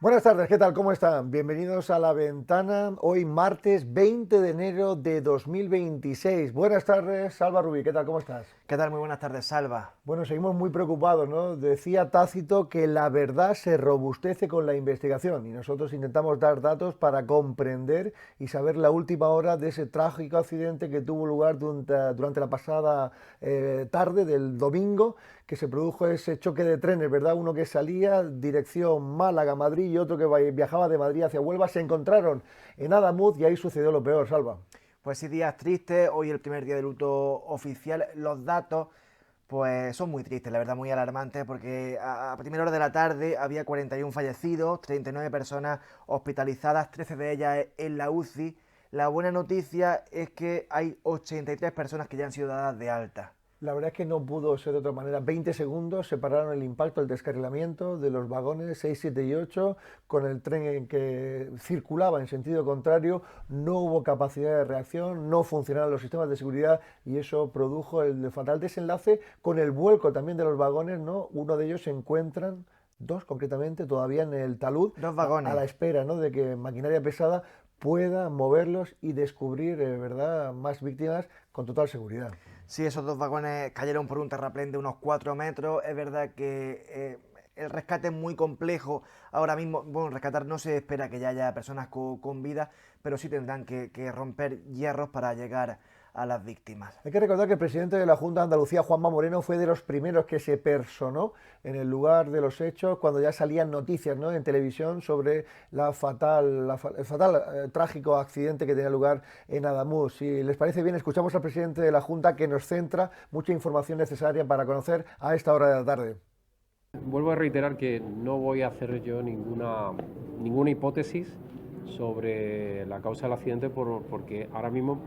Buenas tardes, ¿qué tal? ¿Cómo están? Bienvenidos a La Ventana, hoy martes 20 de enero de 2026. Buenas tardes, Salva Rubí, ¿qué tal? ¿Cómo estás? ¿Qué tal? Muy buenas tardes, Salva. Bueno, seguimos muy preocupados, ¿no? Decía Tácito que la verdad se robustece con la investigación y nosotros intentamos dar datos para comprender y saber la última hora de ese trágico accidente que tuvo lugar durante la pasada tarde del domingo, que se produjo ese choque de trenes, ¿verdad? Uno que salía dirección Málaga-Madrid y otro que viajaba de Madrid hacia Huelva, se encontraron en Adamuz y ahí sucedió lo peor, Salva. Pues sí, días tristes, hoy el primer día de luto oficial. Los datos, pues son muy tristes, la verdad, muy alarmantes, porque a primera hora de la tarde había 41 fallecidos, 39 personas hospitalizadas, 13 de ellas en la UCI. La buena noticia es que hay 83 personas que ya han sido dadas de alta. La verdad es que no pudo ser de otra manera. 20 segundos separaron el impacto, el descarrilamiento de los vagones 6, 7 y 8 con el tren en que circulaba en sentido contrario. No hubo capacidad de reacción, no funcionaron los sistemas de seguridad y eso produjo el fatal desenlace con el vuelco también de los vagones, ¿no? Uno de ellos se encuentran, dos concretamente, todavía en el talud, Dos a la vagones. espera, ¿no?, de que maquinaria pesada pueda moverlos y descubrir, ¿verdad?, más víctimas con total seguridad. Sí, esos dos vagones cayeron por un terraplén de unos 4 metros. Es verdad que el rescate es muy complejo. Ahora mismo, bueno, rescatar no se espera que ya haya personas con vida, pero sí tendrán que romper hierros para llegar a las víctimas. Hay que recordar que el presidente de la Junta de Andalucía, Juanma Moreno, fue de los primeros que se personó en el lugar de los hechos cuando ya salían noticias, ¿no?, en televisión sobre el fatal trágico accidente que tenía lugar en Adamuz. Si les parece bien, escuchamos al presidente de la Junta que nos centra mucha información necesaria para conocer a esta hora de la tarde. Vuelvo a reiterar que no voy a hacer yo ninguna hipótesis sobre la causa del accidente porque ahora mismo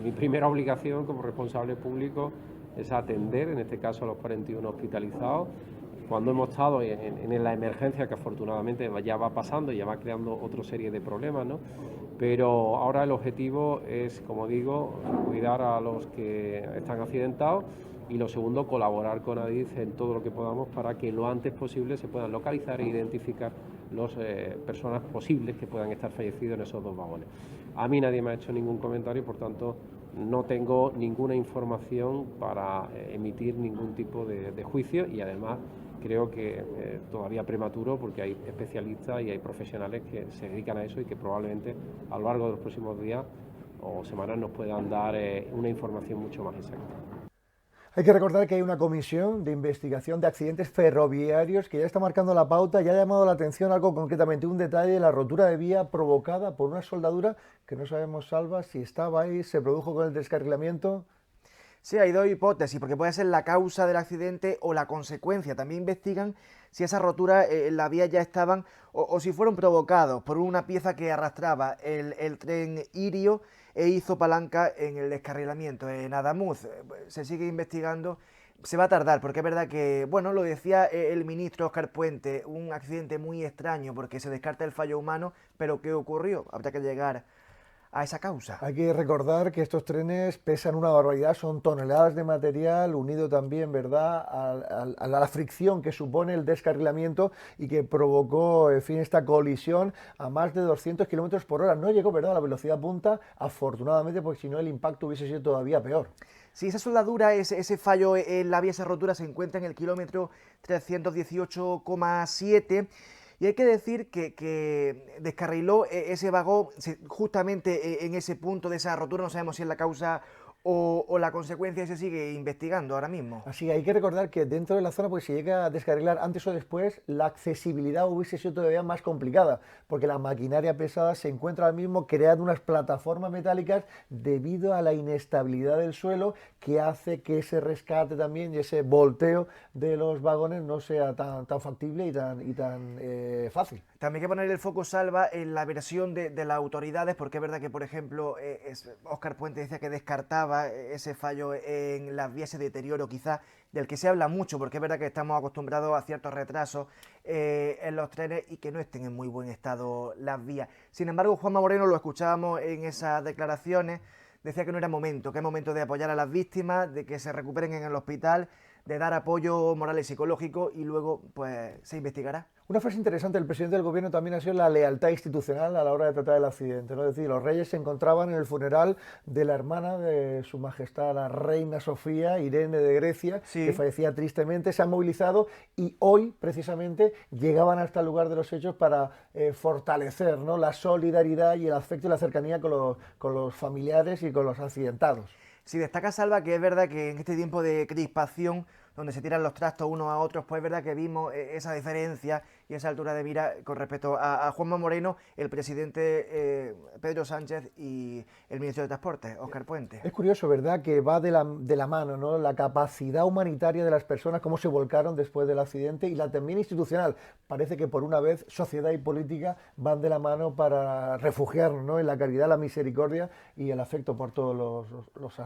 mi primera obligación como responsable público es atender, en este caso a los 41 hospitalizados, cuando hemos estado en la emergencia que afortunadamente ya va pasando y ya va creando otra serie de problemas, ¿no? Pero ahora el objetivo es, como digo, cuidar a los que están accidentados y lo segundo, colaborar con ADIZ en todo lo que podamos para que lo antes posible se puedan localizar e identificar las personas posibles que puedan estar fallecidos en esos dos vagones. A mí nadie me ha hecho ningún comentario, por tanto no tengo ninguna información para emitir ningún tipo de juicio y además creo que todavía prematuro porque hay especialistas y hay profesionales que se dedican a eso y que probablemente a lo largo de los próximos días o semanas nos puedan dar una información mucho más exacta. Hay que recordar que hay una comisión de investigación de accidentes ferroviarios que ya está marcando la pauta y ha llamado la atención algo concretamente, un detalle, la rotura de vía provocada por una soldadura que no sabemos, Salva, si estaba ahí, se produjo con el descarrilamiento. Sí, hay dos hipótesis, porque puede ser la causa del accidente o la consecuencia. También investigan si esas roturas en la vía ya estaban o si fueron provocados por una pieza que arrastraba el tren Irio e hizo palanca en el descarrilamiento en Adamuz. Se sigue investigando, se va a tardar, porque es verdad que, bueno, lo decía el ministro Óscar Puente, un accidente muy extraño porque se descarta el fallo humano, pero ¿qué ocurrió? Habrá que llegar a esa causa. Hay que recordar que estos trenes pesan una barbaridad, son toneladas de material unido también, ¿verdad?, a la fricción que supone el descarrilamiento y que provocó, en fin, esta colisión a más de 200 kilómetros por hora. No llegó, ¿verdad?, a la velocidad punta, afortunadamente, porque si no el impacto hubiese sido todavía peor. Si esa soldadura, ese fallo en la vía, esa rotura, se encuentra en el kilómetro 318,7. Y hay que decir que descarriló ese vagón justamente en ese punto de esa rotura. No sabemos si es la causa o la consecuencia, y se sigue investigando ahora mismo. Así que hay que recordar que dentro de la zona, pues si llega a descarrilar antes o después, la accesibilidad hubiese sido todavía más complicada, porque la maquinaria pesada se encuentra ahora mismo creando unas plataformas metálicas debido a la inestabilidad del suelo que hace que ese rescate también y ese volteo de los vagones no sea tan factible y tan fácil. También hay que poner el foco, Salva, en la versión de las autoridades, porque es verdad que, por ejemplo, Óscar Puente decía que descartaba ese fallo en las vías, ese deterioro quizás, del que se habla mucho, porque es verdad que estamos acostumbrados a ciertos retrasos en los trenes y que no estén en muy buen estado las vías. Sin embargo, Juanma Moreno, lo escuchábamos en esas declaraciones, decía que no era momento, que es momento de apoyar a las víctimas, de que se recuperen en el hospital, de dar apoyo moral y psicológico y luego pues se investigará. Una frase interesante del presidente del gobierno también ha sido la lealtad institucional a la hora de tratar el accidente, ¿no? Es decir, los reyes se encontraban en el funeral de la hermana de su majestad, la reina Sofía, Irene de Grecia, Sí. que fallecía tristemente, se han movilizado y hoy precisamente llegaban hasta el lugar de los hechos para fortalecer, ¿no?, la solidaridad y el afecto y la cercanía con los familiares y con los accidentados. Si destaca, Salva, que es verdad que en este tiempo de crispación, donde se tiran los trastos unos a otros, pues es verdad que vimos esa diferencia y esa altura de mira con respecto a Juanma Moreno, el presidente Pedro Sánchez y el ministro de Transportes, Óscar Puente. Es curioso, ¿verdad?, que va de la mano, ¿no?, la capacidad humanitaria de las personas, cómo se volcaron después del accidente, y la también institucional. Parece que por una vez sociedad y política van de la mano para refugiarnos, ¿no?, en la caridad, la misericordia y el afecto por todos los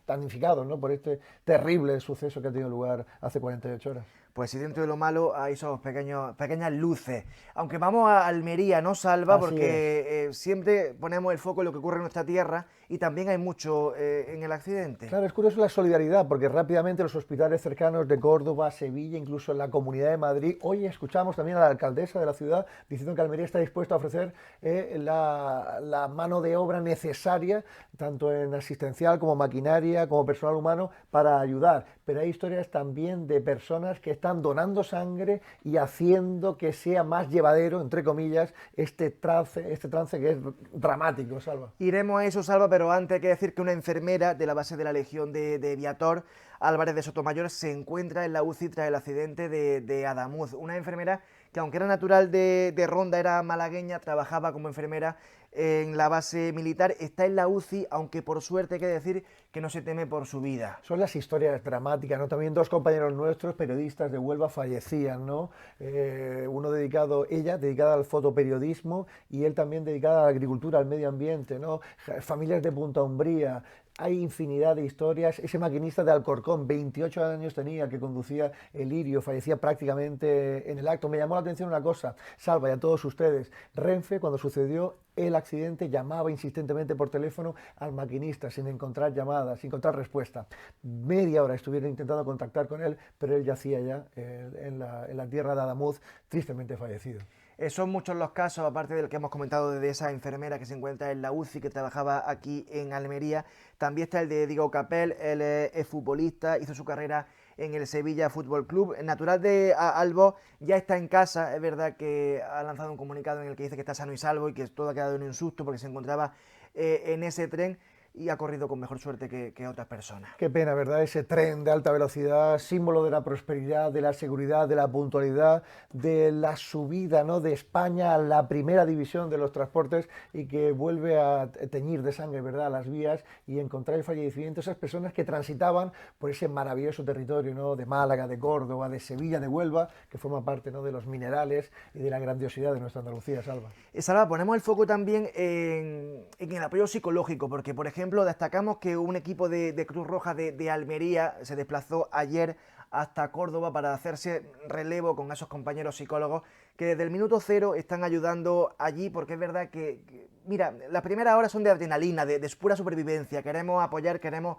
damnificados, ¿no?, por este terrible suceso que ha tenido lugar hace 48 horas. Pues si dentro de lo malo hay esos pequeñas luces. Aunque vamos a Almería, ¿no, Salva? Así Porque siempre ponemos el foco en lo que ocurre en nuestra tierra y también hay mucho en el accidente. Claro, es curioso la solidaridad, porque rápidamente los hospitales cercanos de Córdoba, Sevilla, incluso en la Comunidad de Madrid, hoy escuchamos también a la alcaldesa de la ciudad diciendo que Almería está dispuesta a ofrecer la mano de obra necesaria, tanto en asistencial como maquinaria, como personal humano, para ayudar. Pero hay historias también de personas que están donando sangre y haciendo que sea más llevadero, entre comillas, este trance que es dramático, Salva. Iremos a eso, Salva, pero antes hay que decir que una enfermera de la base de la Legión de Viator, Álvarez de Sotomayor, se encuentra en la UCI tras el accidente de Adamuz. Una enfermera que, aunque era natural de Ronda, era malagueña, trabajaba como enfermera en la base militar, está en la UCI, aunque por suerte hay que decir que no se teme por su vida. Son las historias dramáticas, ¿no? También dos compañeros nuestros, periodistas de Huelva, fallecían, ¿no? Ella dedicada al fotoperiodismo y él también dedicado a la agricultura, al medio ambiente, ¿no? Familias de Punta Umbría. Hay infinidad de historias. Ese maquinista de Alcorcón, 28 años tenía, que conducía el Lirio, fallecía prácticamente en el acto. Me llamó la atención una cosa, Salva, y a todos ustedes. Renfe, cuando sucedió el accidente, llamaba insistentemente por teléfono al maquinista sin encontrar llamadas, sin encontrar respuesta. Media hora estuvieron intentando contactar con él, pero él yacía ya en la tierra de Adamuz, tristemente fallecido. Son muchos los casos, aparte del que hemos comentado de esa enfermera que se encuentra en la UCI, que trabajaba aquí en Almería. También está el de Diego Capel, él es futbolista, hizo su carrera en el Sevilla Fútbol Club. Natural de Albó, ya está en casa. Es verdad que ha lanzado un comunicado en el que dice que está sano y salvo y que todo ha quedado en un susto porque se encontraba en ese tren y ha corrido con mejor suerte que otras personas. Qué pena, ¿verdad? Ese tren de alta velocidad, símbolo de la prosperidad, de la seguridad, de la puntualidad, de la subida, ¿no?, de España a la primera división de los transportes, y que vuelve a teñir de sangre, ¿verdad?, las vías y encontrar el fallecimiento de esas personas que transitaban por ese maravilloso territorio, ¿no?, de Málaga, de Córdoba, de Sevilla, de Huelva, que forma parte, ¿no?, de los minerales y de la grandiosidad de nuestra Andalucía, Salva. Salva, ponemos el foco también en el apoyo psicológico, porque, por ejemplo, destacamos que un equipo de Cruz Roja de Almería se desplazó ayer hasta Córdoba para hacerse relevo con esos compañeros psicólogos que desde el minuto cero están ayudando allí, porque es verdad que mira, las primeras horas son de adrenalina, de pura supervivencia, queremos apoyar, queremos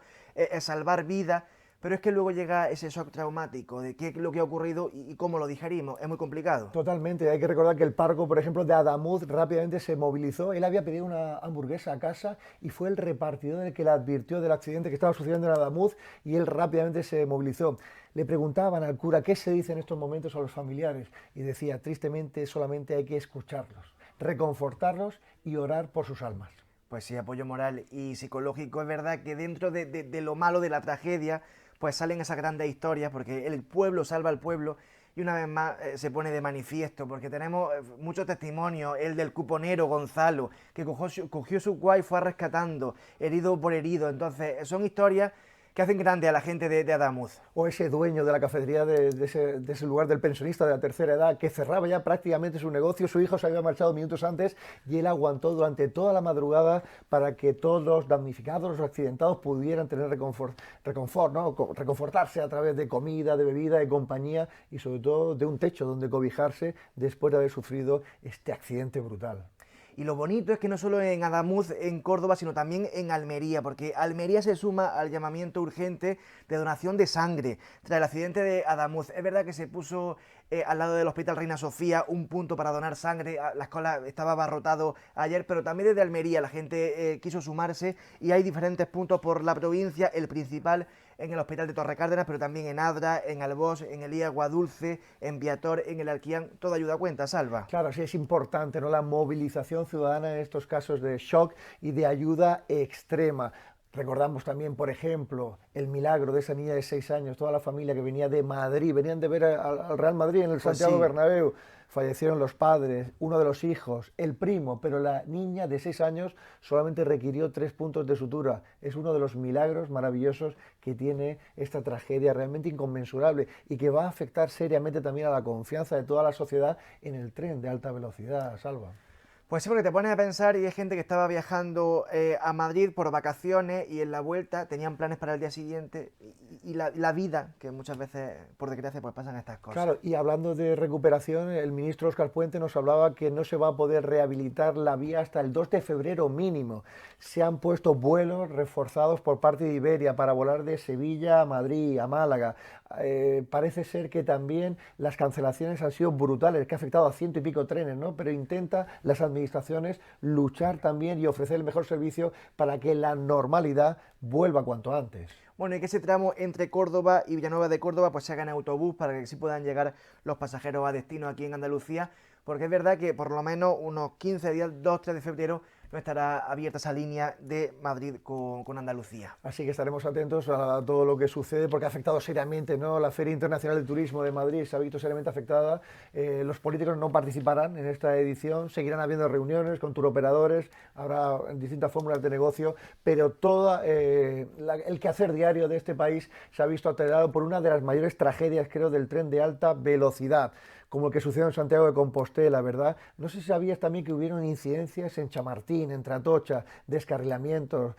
salvar vidas, pero es que luego llega ese shock traumático de qué es lo que ha ocurrido y cómo lo digerimos. Es muy complicado. Totalmente. Hay que recordar que el párroco, por ejemplo, de Adamuz rápidamente se movilizó. Él había pedido una hamburguesa a casa y fue el repartidor el que le advirtió del accidente que estaba sucediendo en Adamuz, y él rápidamente se movilizó. Le preguntaban al cura qué se dice en estos momentos a los familiares y decía, tristemente, solamente hay que escucharlos, reconfortarlos y orar por sus almas. Pues sí, apoyo moral y psicológico. Es verdad que dentro de lo malo de la tragedia, pues salen esas grandes historias, porque el pueblo salva al pueblo, y una vez más se pone de manifiesto, porque tenemos muchos testimonios, el del cuponero Gonzalo, que cogió su guay y fue rescatando, herido por herido. Entonces son historias que hacen grande a la gente de Adamuz. O ese dueño de la cafetería de ese lugar, del pensionista de la tercera edad, que cerraba ya prácticamente su negocio, su hijo se había marchado minutos antes y él aguantó durante toda la madrugada para que todos los damnificados, los accidentados, pudieran tener reconfort, ¿no?, reconfortarse a través de comida, de bebida, de compañía y sobre todo de un techo donde cobijarse después de haber sufrido este accidente brutal. Y lo bonito es que no solo en Adamuz, en Córdoba, sino también en Almería, porque Almería se suma al llamamiento urgente de donación de sangre tras el accidente de Adamuz. Es verdad que se puso al lado del Hospital Reina Sofía un punto para donar sangre, la escuela estaba abarrotado ayer, pero también desde Almería la gente quiso sumarse y hay diferentes puntos por la provincia, el principal en el Hospital de Torrecárdenas, pero también en Adra, en Albós, en Elía Aguadulce, en Viator, en el Alquián. Toda ayuda cuenta, Salva. Claro, sí es importante, ¿no? La movilización ciudadana en estos casos de shock y de ayuda extrema. Recordamos también, por ejemplo, el milagro de esa niña de 6 años, toda la familia que venía de Madrid, venían de ver al Real Madrid en el Pues Santiago sí. Bernabéu. Fallecieron los padres, uno de los hijos, el primo, pero la niña de 6 años solamente requirió 3 puntos de sutura. Es uno de los milagros maravillosos que tiene esta tragedia realmente inconmensurable y que va a afectar seriamente también a la confianza de toda la sociedad en el tren de alta velocidad, Salva. Pues sí, porque te pones a pensar y hay gente que estaba viajando a Madrid por vacaciones y en la vuelta tenían planes para el día siguiente y la vida, que muchas veces, por desgracia, pues pasan estas cosas. Claro, y hablando de recuperación, el ministro Óscar Puente nos hablaba que no se va a poder rehabilitar la vía hasta el 2 de febrero mínimo. Se han puesto vuelos reforzados por parte de Iberia para volar de Sevilla a Madrid, a Málaga. Parece ser que también las cancelaciones han sido brutales, que ha afectado a 100 y pico trenes, ¿no? Pero intenta las administraciones luchar también y ofrecer el mejor servicio para que la normalidad vuelva cuanto antes. Bueno, y que ese tramo entre Córdoba y Villanueva de Córdoba pues se haga en autobús para que sí puedan llegar los pasajeros a destino aquí en Andalucía, porque es verdad que por lo menos unos 15 días, 2-3 de febrero, no estará abierta esa línea de Madrid con Andalucía. Así que estaremos atentos a todo lo que sucede porque ha afectado seriamente, ¿no? La Feria Internacional de Turismo de Madrid se ha visto seriamente afectada. Los políticos no participarán en esta edición, seguirán habiendo reuniones con turoperadores, habrá distintas fórmulas de negocio, pero todo el quehacer diario de este país se ha visto alterado por una de las mayores tragedias, creo, del tren de alta velocidad, como el que sucedió en Santiago de Compostela, ¿verdad? No sé si sabías también que hubieron incidencias en Chamartín, en Tratocha, descarrilamientos,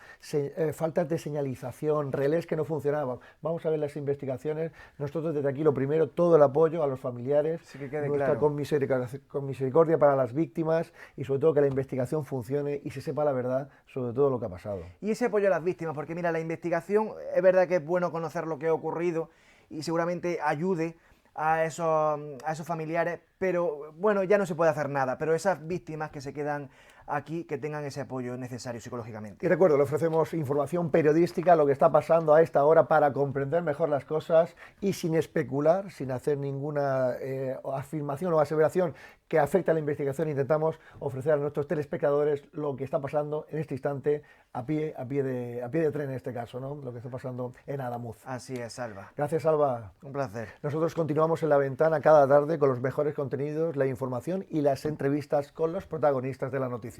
faltas de señalización, relés que no funcionaban. Vamos a ver las investigaciones. Nosotros desde aquí, lo primero, todo el apoyo a los familiares, Sí, que quede nuestra claro. conmisericordia para las víctimas y sobre todo que la investigación funcione y se sepa la verdad sobre todo lo que ha pasado. Y ese apoyo a las víctimas, porque mira, la investigación, es verdad que es bueno conocer lo que ha ocurrido y seguramente ayude a esos familiares, pero bueno, ya no se puede hacer nada, pero esas víctimas que se quedan aquí, que tengan ese apoyo necesario psicológicamente. Y recuerdo, le ofrecemos información periodística, lo que está pasando a esta hora para comprender mejor las cosas y sin especular, sin hacer ninguna afirmación o aseveración que afecte a la investigación. Intentamos ofrecer a nuestros telespectadores lo que está pasando en este instante a pie de tren en este caso, ¿no? Lo que está pasando en Adamuz. Así es, Salva. Gracias, Alba. Un placer. Nosotros continuamos en La Ventana cada tarde con los mejores contenidos, la información y las entrevistas con los protagonistas de la noticia.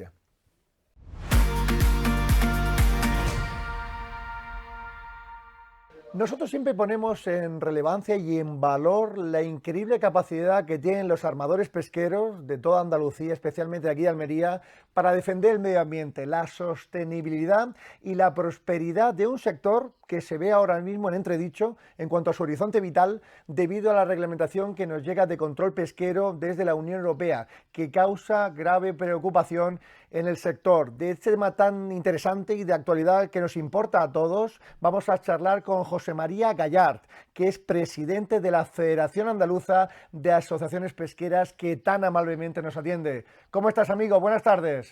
Nosotros siempre ponemos en relevancia y en valor la increíble capacidad que tienen los armadores pesqueros de toda Andalucía, especialmente de aquí de Almería, para defender el medio ambiente, la sostenibilidad y la prosperidad de un sector que se ve ahora mismo en entredicho en cuanto a su horizonte vital debido a la reglamentación que nos llega de control pesquero desde la Unión Europea, que causa grave preocupación en el sector. De este tema tan interesante y de actualidad que nos importa a todos, vamos a charlar con José María Gallart, que es presidente de la Federación Andaluza de Asociaciones Pesqueras, que tan amablemente nos atiende. ¿Cómo estás, amigo? Buenas tardes.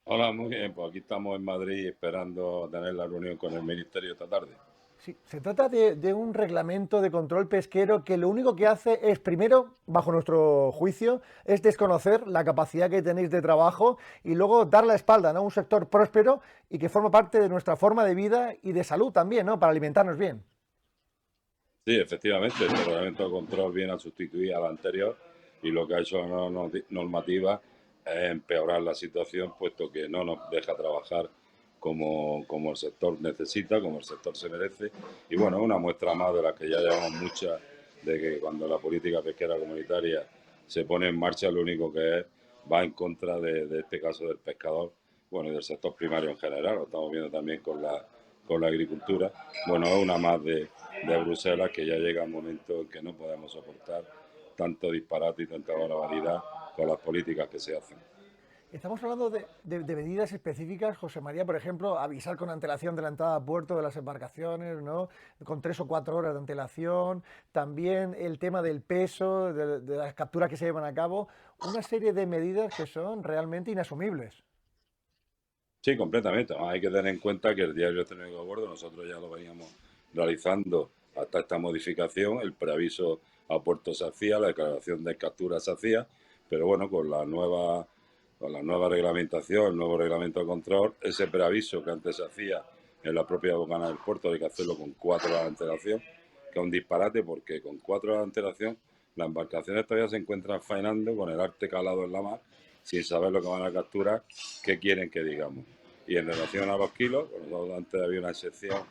Hola, muy bien, pues aquí estamos en Madrid esperando tener la reunión con el Ministerio esta tarde. Sí, se trata de un reglamento de control pesquero que lo único que hace es, primero, bajo nuestro juicio, es desconocer la capacidad que tenéis de trabajo y luego dar la espalda, ¿no?, a un sector próspero y que forma parte de nuestra forma de vida y de salud también, ¿no?, para alimentarnos bien. Sí, efectivamente, este reglamento de control viene a sustituir al anterior y lo que ha hecho la normativa es empeorar la situación, puesto que no nos deja trabajar como el sector necesita, como el sector se merece. Y bueno, es una muestra más de las que ya llevamos muchas, de que cuando la política pesquera comunitaria se pone en marcha, lo único que es va en contra de este caso del pescador, bueno, y del sector primario en general. Lo estamos viendo también con la agricultura. Bueno, es una más de Bruselas, que ya llega un momento en que no podemos soportar tanto disparate y tanta barbaridad con las políticas que se hacen. Estamos hablando de medidas específicas, José María, por ejemplo, avisar con antelación de la entrada a puerto de las embarcaciones, ¿no? Con 3 o 4 horas de antelación, también el tema del peso, de las capturas que se llevan a cabo, una serie de medidas que son realmente inasumibles. Sí, completamente. Además, hay que tener en cuenta que el diario electrónico a bordo, nosotros ya lo veníamos realizando hasta esta modificación, el preaviso a puerto se hacía, la declaración de captura se hacía, pero bueno, con la nueva reglamentación, el nuevo reglamento de control, ese preaviso que antes se hacía en la propia bocana del puerto hay que hacerlo con 4 horas de antelación, que es un disparate porque con 4 horas de antelación las embarcaciones todavía se encuentran faenando con el arte calado en la mar sin saber lo que van a capturar, qué quieren que digamos. Y en relación a los kilos, pues nosotros antes había una excepción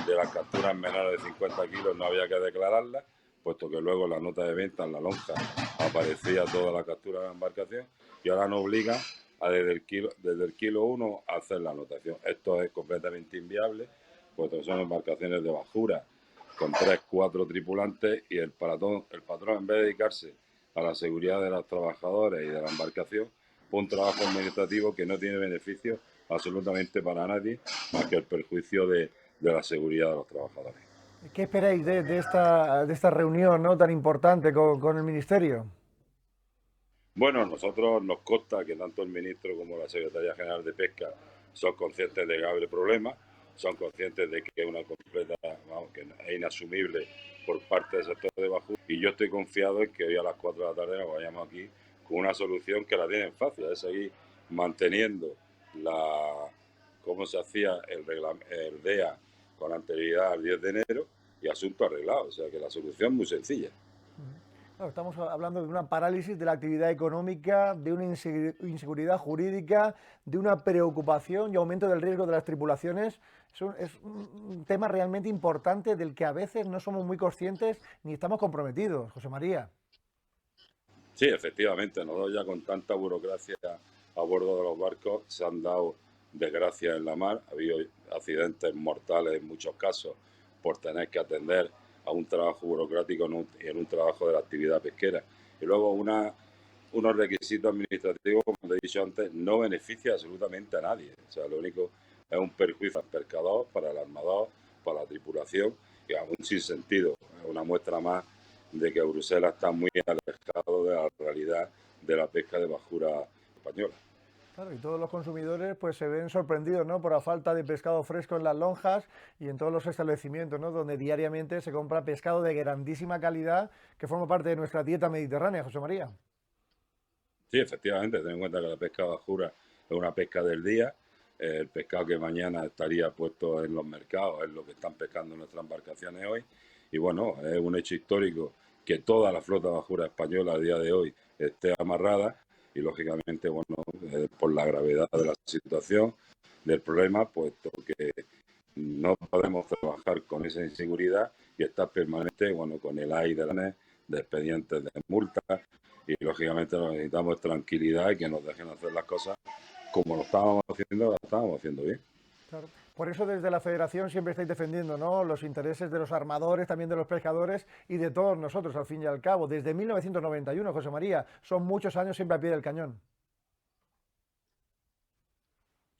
de las capturas menores de 50 kilos, no había que declararlas, puesto que luego en la nota de venta, en la lonja, aparecía toda la captura de la embarcación, y ahora nos obliga a desde el kilo 1 a hacer la anotación. Esto es completamente inviable, puesto que son embarcaciones de bajura con 3, 4 tripulantes y el patrón en vez de dedicarse a la seguridad de los trabajadores y de la embarcación, pues un trabajo administrativo que no tiene beneficio absolutamente para nadie más que el perjuicio de la seguridad de los trabajadores. ¿Qué esperáis de esta reunión, ¿no? Tan importante con el Ministerio? Bueno, a nosotros nos consta que tanto el ministro como la Secretaría General de Pesca son conscientes de que abre problemas, son conscientes de que es una completa, vamos, que es inasumible por parte del sector de Bajú, y yo estoy confiado en que hoy a las 4 de la tarde nos vayamos aquí con una solución que la tienen fácil, es seguir manteniendo la cómo se hacía el DEA con anterioridad al 10 de enero y asunto arreglado, o sea que la solución es muy sencilla. Claro, estamos hablando de una parálisis de la actividad económica, de una inseguridad jurídica, de una preocupación y aumento del riesgo de las tripulaciones. Es un tema realmente importante del que a veces no somos muy conscientes ni estamos comprometidos, José María. Sí, efectivamente, nosotros ya con tanta burocracia a bordo de los barcos se han dado desgracias en la mar, ha habido accidentes mortales en muchos casos por tener que atender a un trabajo burocrático en un trabajo de la actividad pesquera. Y luego unos requisitos administrativos, como te he dicho antes, no beneficia absolutamente a nadie. O sea, lo único es un perjuicio para el pescador, para el armador, para la tripulación, y es un sinsentido. Es una muestra más de que Bruselas está muy alejado de la realidad de la pesca de bajura española. Claro, y todos los consumidores pues se ven sorprendidos, ¿no? Por la falta de pescado fresco en las lonjas y en todos los establecimientos, ¿no? Donde diariamente se compra pescado de grandísima calidad que forma parte de nuestra dieta mediterránea, José María. Sí, efectivamente, ten en cuenta que la pesca bajura es una pesca del día. El pescado que mañana estaría puesto en los mercados es lo que están pescando nuestras embarcaciones hoy. Y bueno, es un hecho histórico que toda la flota bajura española a día de hoy esté amarrada y lógicamente, bueno, por la gravedad de la situación, del problema, puesto que no podemos trabajar con esa inseguridad y estar permanente, bueno, con el aire de expedientes de multas, y lógicamente necesitamos tranquilidad y que nos dejen hacer las cosas como lo estábamos haciendo, lo estábamos haciendo bien. Claro. Por eso desde la Federación siempre estáis defendiendo, ¿no? Los intereses de los armadores, también de los pescadores y de todos nosotros, al fin y al cabo. Desde 1991, José María, son muchos años siempre a pie del cañón.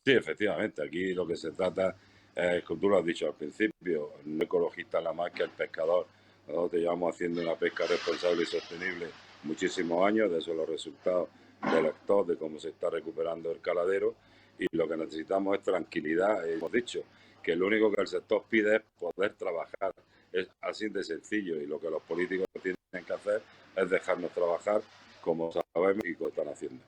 Sí, efectivamente, aquí lo que se trata es, como tú lo has dicho al principio, no ecologista la más que el pescador. Nosotros te llevamos haciendo una pesca responsable y sostenible muchísimos años, de eso los resultados del stock, de cómo se está recuperando el caladero, y lo que necesitamos es tranquilidad. Hemos dicho que lo único que el sector pide es poder trabajar, es así de sencillo, y lo que los políticos tienen que hacer es dejarnos trabajar como sabemos y como están haciendo.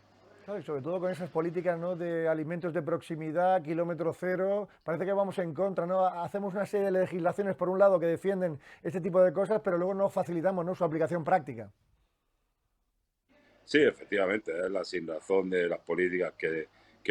Claro, y sobre todo con esas políticas, ¿no? De alimentos de proximidad, kilómetro cero, parece que vamos en contra, ¿no? Hacemos una serie de legislaciones, por un lado, que defienden este tipo de cosas, pero luego no facilitamos, ¿no? Su aplicación práctica. Sí, efectivamente, es la sinrazón de las políticas que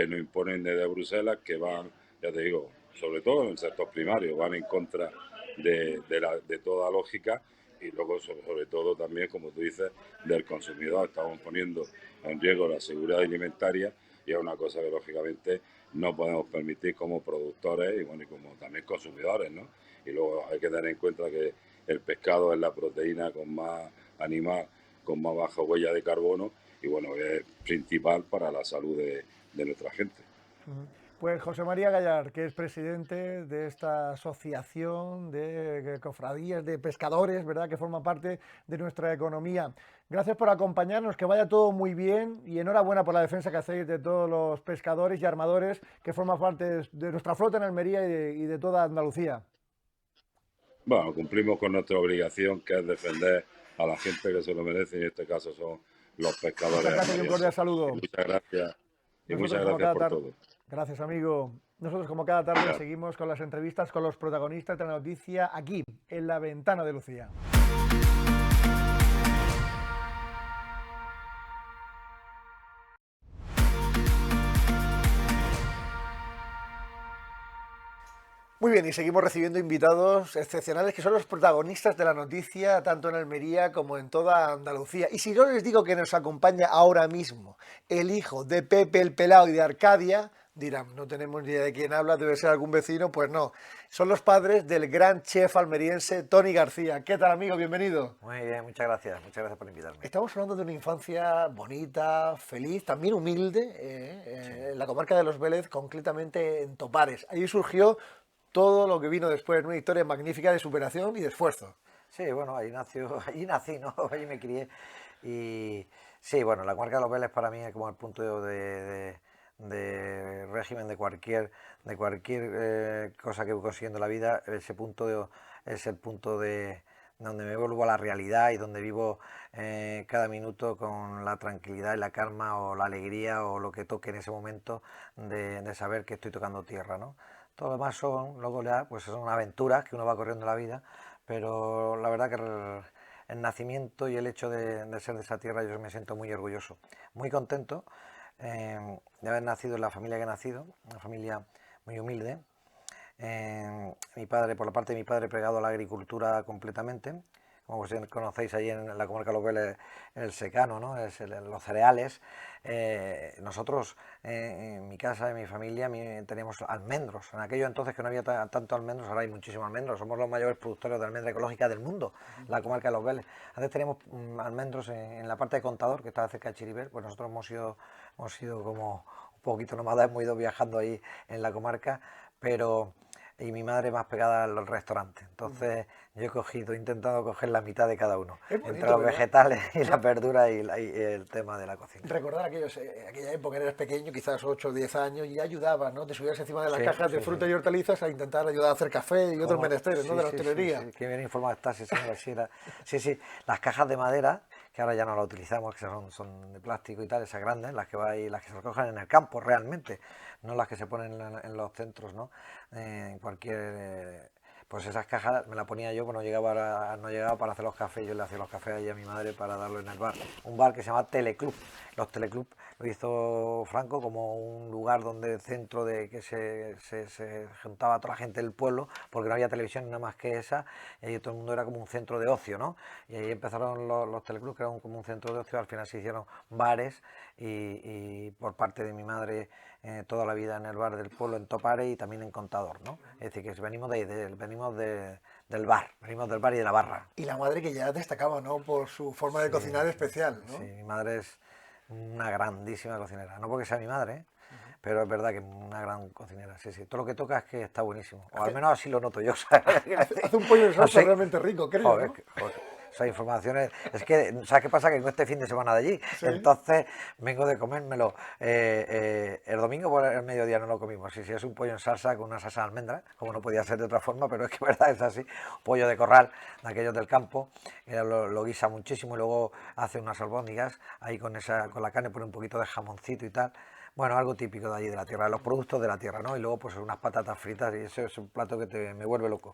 nos imponen desde Bruselas, que van, ya te digo, sobre todo en el sector primario, van en contra de toda lógica, y luego sobre todo también, como tú dices, del consumidor. Estamos poniendo en riesgo la seguridad alimentaria y es una cosa que lógicamente no podemos permitir como productores y bueno, y como también consumidores, ¿no? Y luego hay que tener en cuenta que el pescado es la proteína con más animal, con más baja huella de carbono, y bueno, es principal para la salud de nuestra gente. Pues José María Gallar, que es presidente de esta asociación de cofradías de pescadores, ¿verdad?, que forma parte de nuestra economía. Gracias por acompañarnos, que vaya todo muy bien y enhorabuena por la defensa que hacéis de todos los pescadores y armadores que forman parte de nuestra flota en Almería y de toda Andalucía. Bueno, cumplimos con nuestra obligación, que es defender a la gente que se lo merece, y en este caso son los pescadores Muchas gracias y un cordial almerienses. saludo. Y Nosotros muchas como gracias cada por tarde, todo. gracias amigo. Nosotros como cada tarde Ya. seguimos con las entrevistas con los protagonistas de la noticia aquí, en La Ventana de Lucía. Muy bien, y seguimos recibiendo invitados excepcionales que son los protagonistas de la noticia, tanto en Almería como en toda Andalucía. Y si yo les digo que nos acompaña ahora mismo el hijo de Pepe el Pelao y de Arcadia, dirán, no tenemos ni idea de quién habla, debe ser algún vecino. Pues no, son los padres del gran chef almeriense Toni García. ¿Qué tal, amigo? Bienvenido. Muy bien, muchas gracias por invitarme. Estamos hablando de una infancia bonita, feliz, también humilde, en la comarca de Los Vélez, concretamente en Topares. Ahí surgió todo lo que vino después, una historia magnífica de superación y de esfuerzo. Sí, bueno, allí nací, ¿no? Allí me crié. Y sí, bueno, la comarca de Los Vélez para mí es como el punto de régimen de cualquier cosa que voy consiguiendo en la vida. Ese punto es el punto de donde me vuelvo a la realidad y donde vivo cada minuto con la tranquilidad y la calma o la alegría o lo que toque en ese momento de saber que estoy tocando tierra, ¿no? Todo lo demás son, luego ya, pues son aventuras que uno va corriendo en la vida, pero la verdad que el nacimiento y el hecho de ser de esa tierra yo me siento muy orgulloso, muy contento de haber nacido en la familia que he nacido, una familia muy humilde. Mi padre, por la parte de mi padre, pegado a la agricultura completamente. Como conocéis, allí en la comarca de Los Vélez, el secano, ¿no? Los cereales. Nosotros, en mi casa, en mi familia, teníamos almendros. En aquello entonces que no había tanto almendros, ahora hay muchísimos almendros. Somos los mayores productores de almendra ecológica del mundo, la comarca de Los Vélez. Antes teníamos almendros en la parte de Contador, que estaba cerca de Chiribel. Pues nosotros hemos sido como un poquito nómadas, hemos ido viajando ahí en la comarca, pero... Y mi madre más pegada al restaurante. Entonces yo he intentado coger la mitad de cada uno. Es bonito, entre los ¿verdad? vegetales y las verduras y el tema de la cocina. Recordar aquella época, eras pequeño, quizás 8 o 10 años, y ayudabas, ¿no? Te subías encima de las Sí, cajas de sí, fruta sí. y hortalizas a intentar ayudar a hacer café y otros menesteres, ¿no? De la hostelería. Sí. Qué bien informado estás, sí, señora, sí. Las cajas de madera, que ahora ya no las utilizamos, que son de plástico y tal, esas grandes, las que se recogen en el campo realmente, no las que se ponen en los centros, ¿no? En cualquier... Pues esas cajas me las ponía yo, pues no llegaba para hacer los cafés, yo le hacía los cafés ahí a mi madre para darlo en el bar. Un bar que se llama Teleclub. Los Teleclub lo hizo Franco como un lugar donde el centro de que se juntaba toda la gente del pueblo, porque no había televisión nada más que esa, y ahí todo el mundo era como un centro de ocio, ¿no? Y ahí empezaron los Teleclub, que eran como un centro de ocio, al final se hicieron bares y por parte de mi madre toda la vida en el bar del pueblo, en Topare y también en Contador, ¿no? Es decir, que venimos del bar y de la barra. Y la madre que ya destacaba, ¿no? Por su forma de cocinar especial, ¿no? Sí, mi madre es una grandísima cocinera, no porque sea mi madre, pero es verdad que es una gran cocinera, sí. Todo lo que toca es que está buenísimo, o al menos así lo noto yo. Hace un pollo de salsa realmente rico, creo, joder, ¿no? Esas informaciones, es que, ¿sabes qué pasa? Que vengo este fin de semana de allí, Sí. entonces vengo de comérmelo. El domingo por el mediodía no lo comimos, sí, es un pollo en salsa con una salsa de almendra, como no podía ser de otra forma, pero es que verdad es así, pollo de corral, de aquellos del campo, lo guisa muchísimo y luego hace unas albóndigas, ahí con la carne pone un poquito de jamoncito y tal. Bueno, algo típico de allí de la tierra, los productos de la tierra, ¿no? Y luego pues unas patatas fritas y eso es un plato que me vuelve loco.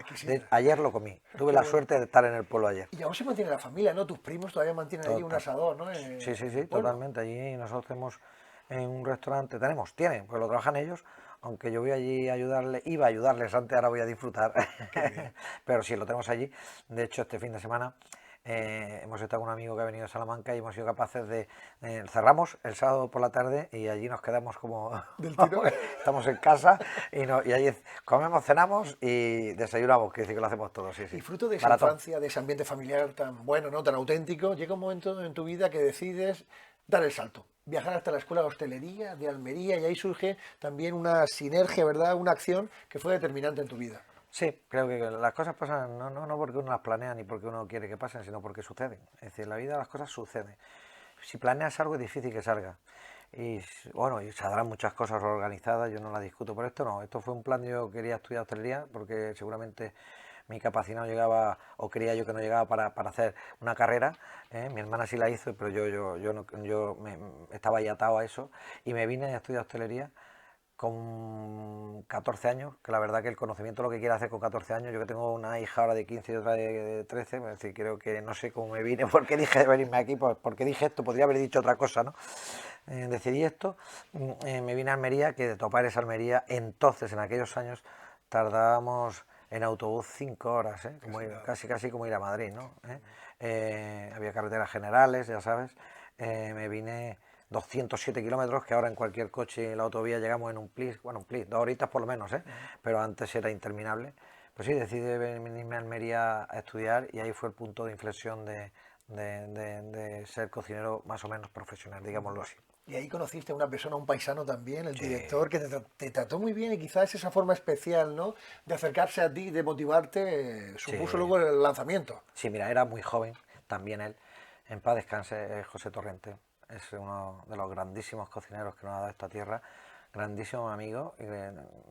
Ayer lo comí, tuve la suerte de estar en el pueblo ayer. Y aún se mantiene la familia, ¿no? Tus primos todavía mantienen allí un asador, ¿no? Sí, totalmente. Allí nosotros tenemos en un restaurante, tienen, pues lo trabajan ellos, aunque yo voy allí a iba a ayudarles antes, ahora voy a disfrutar, pero sí, lo tenemos allí. De hecho, este fin de semana hemos estado con un amigo que ha venido de Salamanca y hemos sido capaces cerramos el sábado por la tarde y allí nos quedamos como del tiro. Estamos en casa y allí comemos, cenamos y desayunamos, que decir que lo hacemos todos, sí. Y fruto de esa infancia, de ese ambiente familiar tan bueno, ¿no? Tan auténtico, llega un momento en tu vida que decides dar el salto, viajar hasta la Escuela de Hostelería de Almería, y ahí surge también una sinergia, ¿verdad? Una acción que fue determinante en tu vida. Sí, creo que las cosas pasan no porque uno las planea ni porque uno quiere que pasen, sino porque suceden. Es decir, en la vida las cosas suceden. Si planeas algo es difícil que salga. Y bueno, y saldrán muchas cosas organizadas, yo no las discuto, pero esto no. Esto fue un plan, yo quería estudiar hostelería porque seguramente mi capacidad no llegaba, o creía yo que no llegaba para hacer una carrera. Mi hermana sí la hizo, pero estaba ahí atado a eso y me vine a estudiar hostelería con 14 años, que la verdad que el conocimiento lo que quiere hacer con 14 años, yo que tengo una hija ahora de 15 y otra de 13, es decir, creo que no sé cómo me vine, por qué dije de venirme aquí, pues porque dije esto, podría haber dicho otra cosa, ¿no? Decidí esto, me vine a Almería, que de Topares a Almería, entonces en aquellos años tardábamos en autobús 5 horas, ¿eh? Casi como ir a Madrid, ¿no? Había carreteras generales, ya sabes, me vine 207 kilómetros, que ahora en cualquier coche en la autovía llegamos en un plis, 2 horitas por lo menos, pero antes era interminable. Pues sí, decidí venirme a Almería a estudiar y ahí fue el punto de inflexión de ser cocinero más o menos profesional, digámoslo así. Y ahí conociste a una persona, un paisano también, el Sí, director, que te trató muy bien, y quizás esa forma especial, ¿no?, de acercarse a ti, de motivarte, supuso sí, luego el lanzamiento. sí, mira, era muy joven, también él, en paz descanse, José Torrente, es uno de los grandísimos cocineros que nos ha dado esta tierra, grandísimo amigo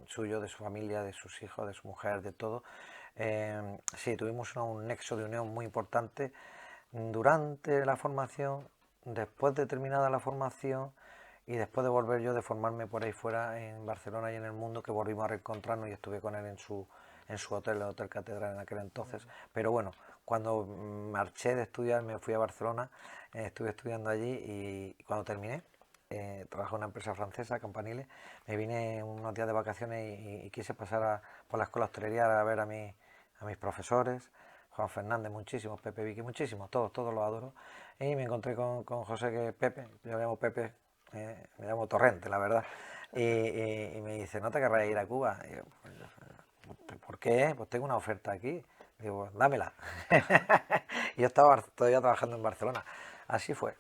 suyo, de su familia, de sus hijos, de su mujer, de todo. Sí, tuvimos un nexo de unión muy importante durante la formación, después de terminada la formación y después de volver yo de formarme por ahí fuera en Barcelona y en el mundo, que volvimos a reencontrarnos y estuve con él en su hotel, el Hotel Catedral en aquel entonces. Pero bueno, cuando marché de estudiar me fui a Barcelona, estuve estudiando allí y cuando terminé, trabajé en una empresa francesa, Campanile, me vine unos días de vacaciones y quise pasar por la escuela de hostelería a ver a mis profesores, Juan Fernández muchísimo, Pepe Vicky muchísimo, todos los adoro. Y me encontré con José, que es Pepe, yo me llamo Pepe, me llamo Torrente, la verdad. Y me dice, ¿no te querrás ir a Cuba? Y yo, ¿por qué? Pues tengo una oferta aquí. Digo, pues dámela. Y yo estaba todavía trabajando en Barcelona. Así fue.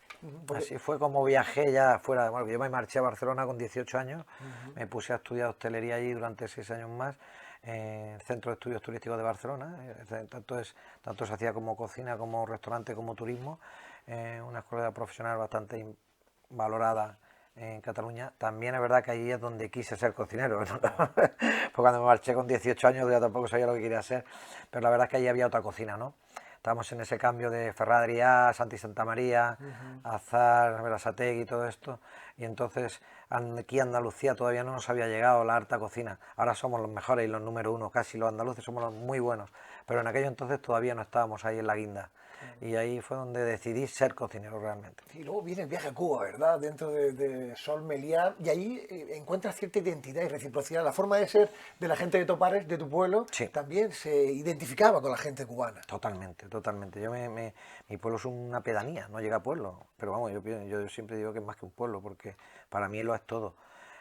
Porque, Así fue como viajé ya fuera. Bueno, yo me marché a Barcelona con 18 años, me puse a estudiar hostelería allí durante 6 años más, en el Centro de Estudios Turísticos de Barcelona. Tanto se hacía como cocina, como restaurante, como turismo. Una escuela profesional bastante valorada en Cataluña. También es verdad que ahí es donde quise ser cocinero, ¿no? Pues cuando me marché con 18 años ya tampoco sabía lo que quería hacer, pero la verdad es que ahí había otra cocina, ¿no? Estábamos en ese cambio de Ferran Adrià, Santi Santamaría, Azar, Berasategui y todo esto, y entonces aquí en Andalucía todavía no nos había llegado la alta cocina. Ahora somos los mejores y los número uno, casi los andaluces somos los muy buenos, pero en aquello entonces todavía no estábamos ahí en la guinda. Y ahí fue donde decidí ser cocinero realmente. y luego viene el viaje a Cuba, ¿verdad? Dentro de Sol Meliá, y ahí encuentras cierta identidad y reciprocidad. La forma de ser de la gente de Topares, de tu pueblo, Sí, también se identificaba con la gente cubana. totalmente, totalmente. Mi pueblo es una pedanía, no llega a pueblo. Pero vamos, yo siempre digo que es más que un pueblo, porque para mí lo es todo.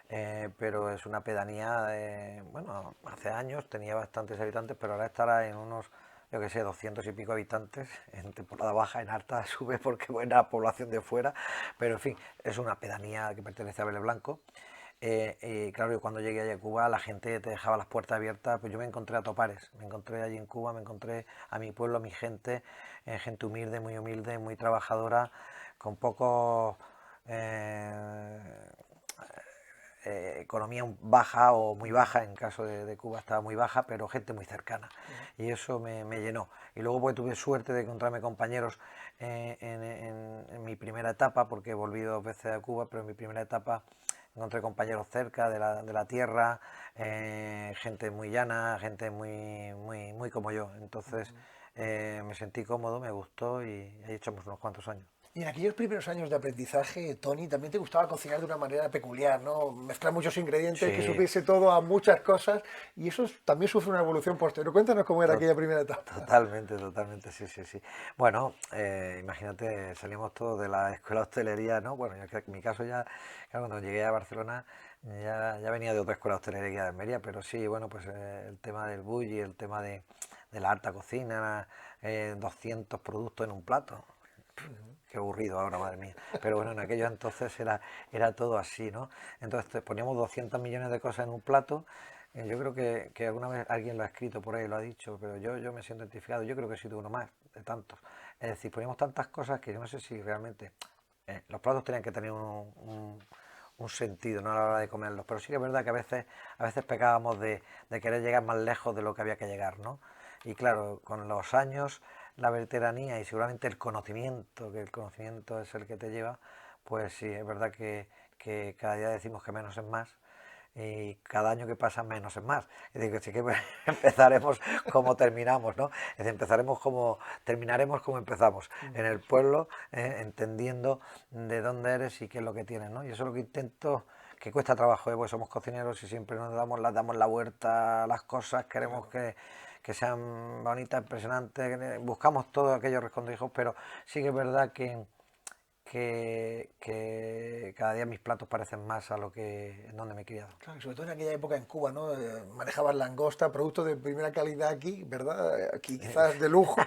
Pero es una pedanía, bueno, hace años tenía bastantes habitantes, pero ahora estará en unos, yo qué sé, 200 y pico habitantes. En temporada baja, en alta sube porque buena población de fuera. Pero en fin, es una pedanía que pertenece a Vélez Blanco. Y claro, yo cuando llegué allá a Cuba, la gente te dejaba las puertas abiertas. Pues yo me encontré a Topares, me encontré allí en Cuba, me encontré a mi pueblo, a mi gente, gente humilde, muy trabajadora, con pocos economía baja o muy baja, en caso de Cuba estaba muy baja, pero gente muy cercana. Y eso me llenó. Y luego pues tuve suerte de encontrarme compañeros en mi primera etapa, porque he volvido 2 veces a Cuba, pero en mi primera etapa encontré compañeros cerca de la tierra, gente muy llana, gente muy como yo. Entonces me sentí cómodo, me gustó y ahí echamos unos cuantos años. Y en aquellos primeros años de aprendizaje, Tony, también te gustaba cocinar de una manera peculiar, ¿no? Mezclar muchos ingredientes, que Sí, supiese todo a muchas cosas, y eso también sufre una evolución posterior. Cuéntanos cómo era to- aquella primera etapa. totalmente, sí. Bueno, imagínate, salimos todos de la escuela de hostelería, ¿no? Bueno, en mi caso ya, claro, cuando llegué a Barcelona ya venía de otra escuela de hostelería de Almería, pero sí, bueno, pues el tema del bulli, el tema de la alta cocina, 200 productos en un plato. qué aburrido ahora, madre mía. Pero bueno, en aquellos entonces era todo así, ¿no? Entonces poníamos 200 millones de cosas en un plato. Yo creo que alguna vez alguien lo ha escrito por ahí, lo ha dicho, pero yo me siento identificado. Yo creo que he sido uno más de tantos. Es decir, poníamos tantas cosas que yo no sé si realmente los platos tenían que tener un sentido, ¿no? A la hora de comerlos. Pero sí que es verdad que a veces pecábamos de querer llegar más lejos de lo que había que llegar, ¿no? Y claro, con los años, la veteranía y seguramente el conocimiento, que el conocimiento es el que te lleva, pues sí, es verdad que cada día decimos que menos es más y cada año que pasa menos es más. Es decir, que sí que empezaremos como terminamos, ¿no? Es decir, terminaremos como empezamos, en el pueblo, entendiendo de dónde eres y qué es lo que tienes, ¿no? Y eso es lo que intento, que cuesta trabajo, pues somos cocineros y siempre nos damos la vuelta a las cosas, queremos que sean bonitas, impresionantes, buscamos todos aquellos recondijos, pero sí que es verdad que cada día mis platos parecen más a lo que en donde me he criado. Claro, sobre todo en aquella época en Cuba, ¿no? Manejabas langosta, producto de primera calidad aquí, ¿verdad? Aquí quizás de lujo.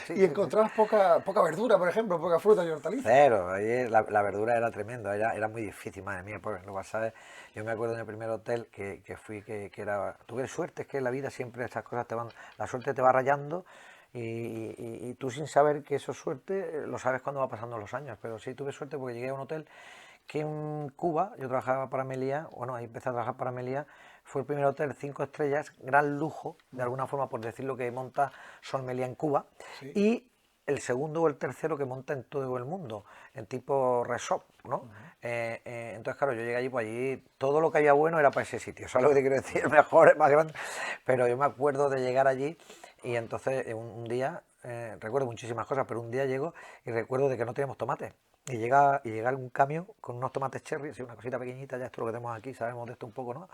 Sí, Y sí, encontrabas poca verdura, por ejemplo, poca fruta y hortalizas. cero, ahí la verdura era tremendo, era muy difícil, madre mía, pues lo sabes. Yo me acuerdo en el primer hotel que fui, que era, tuve suerte, es que en la vida siempre estas cosas la suerte te va rayando y tú sin saber que eso es suerte, lo sabes cuando va pasando los años, pero sí tuve suerte porque llegué a un hotel que en Cuba, yo trabajaba para Meliá, bueno, ahí empecé a trabajar para Meliá, fue el primer hotel 5 estrellas, gran lujo, de alguna forma por decirlo, que monta Sol Meliá en Cuba, Sí. y el segundo o el tercero que monta en todo el mundo, en tipo resort, ¿no? Entonces, claro, yo llegué allí, pues allí todo lo que había bueno era para ese sitio, ¿sabes lo que te quiero decir? El mejor, el más grande, pero yo me acuerdo de llegar allí y entonces un día, recuerdo muchísimas cosas, pero un día llego y recuerdo de que no teníamos tomate. Y llega un camión con unos tomates cherry, así una cosita pequeñita, ya esto es lo que tenemos aquí, sabemos de esto un poco, ¿no?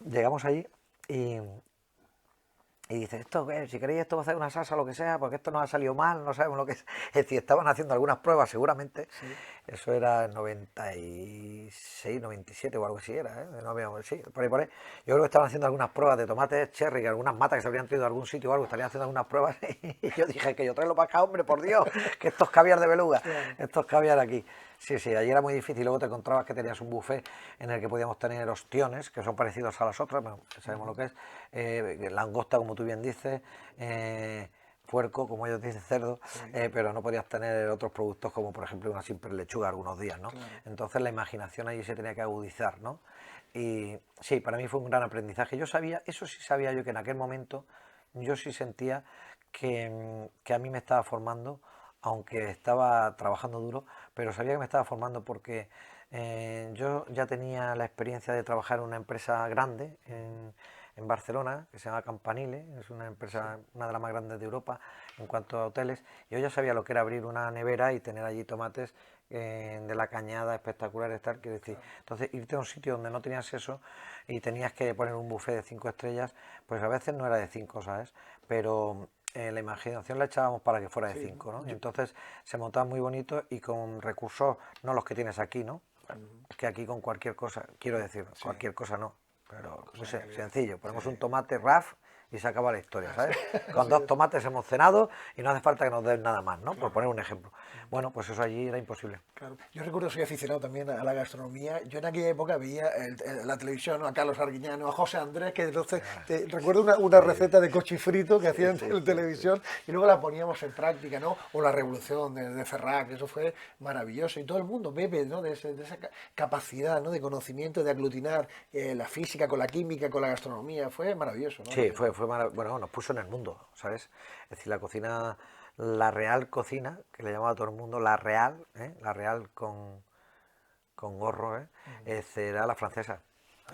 Llegamos allí y dice, esto, si queréis esto va a hacer una salsa o lo que sea, porque esto nos ha salido mal, no sabemos lo que es. Es decir, estaban haciendo algunas pruebas seguramente, Sí. eso era en 96, 97 o algo así era, no habíamos, sí, por ahí. Yo creo que estaban haciendo algunas pruebas de tomates cherry, que algunas matas que se habrían traído de algún sitio o algo, estarían haciendo algunas pruebas y yo dije, que yo traigo para acá, hombre, por Dios, que esto es caviar de beluga, esto es caviar aquí. Sí, sí, allí era muy difícil, luego te encontrabas que tenías un buffet en el que podíamos tener ostiones, que son parecidos a las otras, bueno, sabemos lo que es, langosta, como tú bien dices, puerco, como ellos dicen, cerdo, pero no podías tener otros productos como por ejemplo una simple lechuga algunos días, ¿no? Claro. Entonces la imaginación allí se tenía que agudizar, ¿no? Y sí, para mí fue un gran aprendizaje. Yo sabía, eso sí sabía yo, que en aquel momento yo sí sentía que a mí me estaba formando, aunque estaba trabajando duro, pero sabía que me estaba formando porque yo ya tenía la experiencia de trabajar en una empresa grande en Barcelona, que se llama Campanile, es una empresa, una de las más grandes de Europa en cuanto a hoteles. Yo ya sabía lo que era abrir una nevera y tener allí tomates de la cañada espectaculares, tal, quiero decir. Entonces, irte a un sitio donde no tenías eso y tenías que poner un buffet de 5 estrellas, pues a veces no era de 5, ¿sabes? Pero la imaginación la echábamos para que fuera de 5, ¿no? Y entonces se montaba muy bonito y con recursos, no los que tienes aquí, ¿no? Es que aquí con cualquier cosa, quiero decir, cualquier cosa no, pero muy sencillo, ponemos un tomate RAF y se acaba la historia, ¿sabes? Con 2 tomates hemos cenado y no hace falta que nos den nada más, ¿no? Por poner un ejemplo. Bueno, pues eso allí era imposible. Claro. Yo recuerdo, soy aficionado también a la gastronomía. Yo en aquella época veía la televisión, ¿no? A Carlos Arguiñano, a José Andrés, que entonces recuerdo una receta de cochifrito que hacían en televisión y luego la poníamos en práctica, ¿no? O la revolución de Ferrat, que eso fue maravilloso. Y todo el mundo bebe, ¿no? de esa capacidad, ¿no? De conocimiento, de aglutinar la física con la química, con la gastronomía. Fue maravilloso, ¿no? Sí, fue maravilloso. Bueno, nos puso en el mundo, ¿sabes? Es decir, la cocina, la real cocina, que le llamaba a todo el mundo, la real con gorro, era la francesa.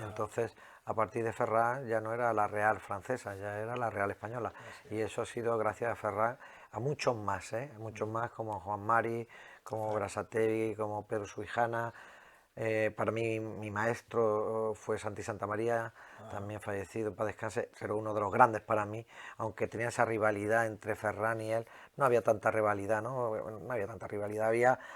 Entonces, a partir de Ferrat ya no era la real francesa, ya era la real española. Y eso ha sido gracias a Ferrat a muchos más, muchos más como Juan Mari, como Berasategui, como Pedro Subijana. Para mí, mi maestro fue Santi Santamaría, también fallecido, en paz descanse, pero uno de los grandes para mí, aunque tenía esa rivalidad entre Ferran y él, no había tanta rivalidad, no había tanta rivalidad,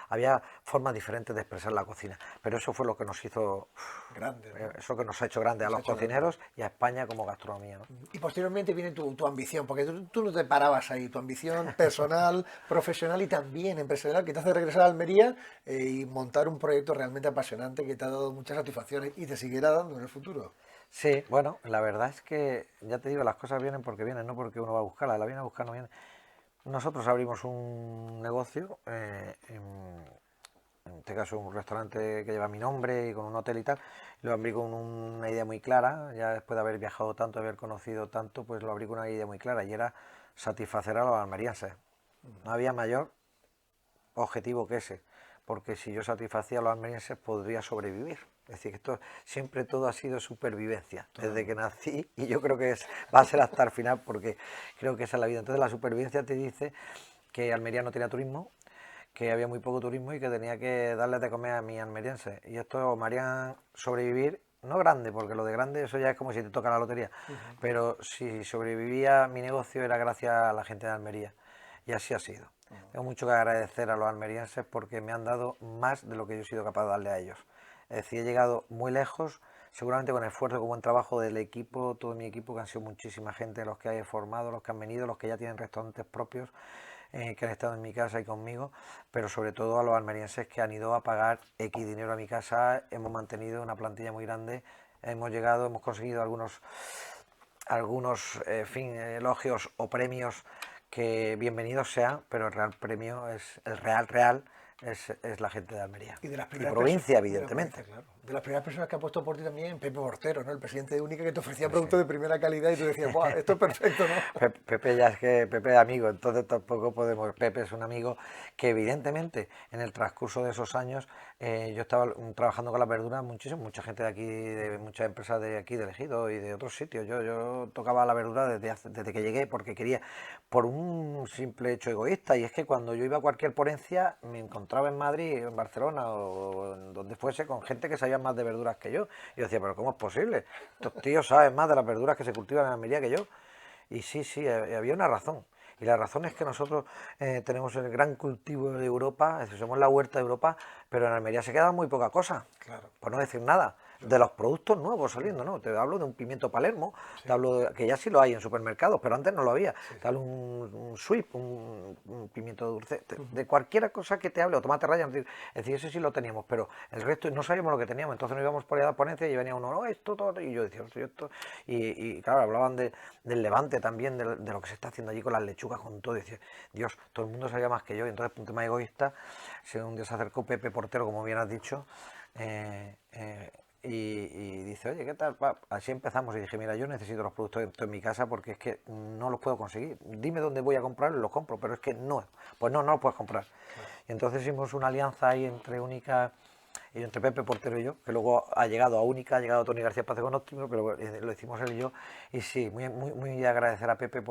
había formas diferentes de expresar la cocina, pero eso fue lo que nos hizo Grande, ¿no? eso que nos ha hecho grandes a los cocineros y a España como gastronomía, ¿no? Y posteriormente viene tu ambición, porque tú no te parabas ahí, tu ambición personal, profesional y también empresarial, que te hace regresar a Almería y montar un proyecto realmente apasionante que te ha dado muchas satisfacciones y te seguirá dando en el futuro. Sí, bueno, la verdad es que, ya te digo, las cosas vienen porque vienen, no porque uno va a buscarlas, la viene a buscar, no viene. Nosotros abrimos un negocio, en este caso un restaurante que lleva mi nombre y con un hotel y tal, lo abrí con una idea muy clara, ya después de haber viajado tanto, haber conocido tanto, pues lo abrí con una idea muy clara y era satisfacer a los almerienses. No había mayor objetivo que ese, porque si yo satisfacía a los almerienses podría sobrevivir. Es decir, que esto siempre todo ha sido supervivencia, desde que nací, y yo creo que va a ser hasta el final, porque creo que esa es la vida. Entonces la supervivencia te dice que Almería no tenía turismo, que había muy poco turismo y que tenía que darles de comer a mis almerienses. Y esto me harían sobrevivir, no grande, porque lo de grande eso ya es como si te toca la lotería, pero si sobrevivía mi negocio era gracias a la gente de Almería. Y así ha sido. Tengo mucho que agradecer a los almerienses porque me han dado más de lo que yo he sido capaz de darle a ellos. Es decir, he llegado muy lejos, seguramente con esfuerzo, con buen trabajo del equipo, todo mi equipo, que han sido muchísima gente, los que he formado, los que han venido, los que ya tienen restaurantes propios, que han estado en mi casa y conmigo, pero sobre todo a los almerienses que han ido a pagar X dinero a mi casa. Hemos mantenido una plantilla muy grande, hemos conseguido algunos elogios o premios que bienvenidos sean, pero el real premio es el real es la gente de Almería Y de las y primeras provincia, perso- de la evidentemente. provincia, claro. De las primeras personas que ha puesto por ti también, Pepe Portero, ¿no? El presidente de Única, que te ofrecía productos de primera calidad y tú decías, ¡buah, esto es perfecto!, ¿no? Pepe ya es que Pepe es amigo, entonces tampoco podemos. Pepe es un amigo que evidentemente en el transcurso de esos años yo estaba trabajando con las verduras muchísimo, mucha gente de aquí, de muchas empresas de aquí, de Ejido y de otros sitios. Yo tocaba la verdura desde que llegué porque quería, por un simple hecho egoísta, y es que cuando yo iba a cualquier ponencia me encontraba en Madrid, en Barcelona o en donde fuese con gente que sabía más de verduras que yo. Y yo decía, pero ¿cómo es posible? Estos tíos saben más de las verduras que se cultivan en Almería que yo. Y sí, había una razón. Y la razón es que nosotros tenemos el gran cultivo de Europa, es decir, somos la huerta de Europa, pero en Almería se queda muy poca cosa, Claro. por no decir nada. De los productos nuevos saliendo, ¿no? Te hablo de un pimiento Palermo, te hablo que ya sí lo hay en supermercados, pero antes no lo había. Te hablo un sweep, un pimiento dulce, de cualquier cosa que te hable, o tomate raya, es decir, ese sí lo teníamos, pero el resto no sabíamos lo que teníamos, entonces nos íbamos por ahí a la ponencia y venía uno, no, esto, todo, y yo decía, esto, y claro, hablaban del Levante también, de lo que se está haciendo allí con las lechugas, con todo, y decía, Dios, todo el mundo sabía más que yo, y entonces, un tema egoísta, un día se acercó Pepe Portero, como bien has dicho, y dice, oye, ¿qué tal? Así empezamos y dije, mira, yo necesito los productos en mi casa porque es que no los puedo conseguir. Dime dónde voy a comprarlos, los compro, pero es que no, pues no los puedes comprar. Y entonces hicimos una alianza ahí entre Única y entre Pepe Portero y yo, que luego ha llegado a Única, ha llegado a Tony García Paz con Óptimo, pero lo hicimos él y yo. Y sí, muy agradecer a Pepe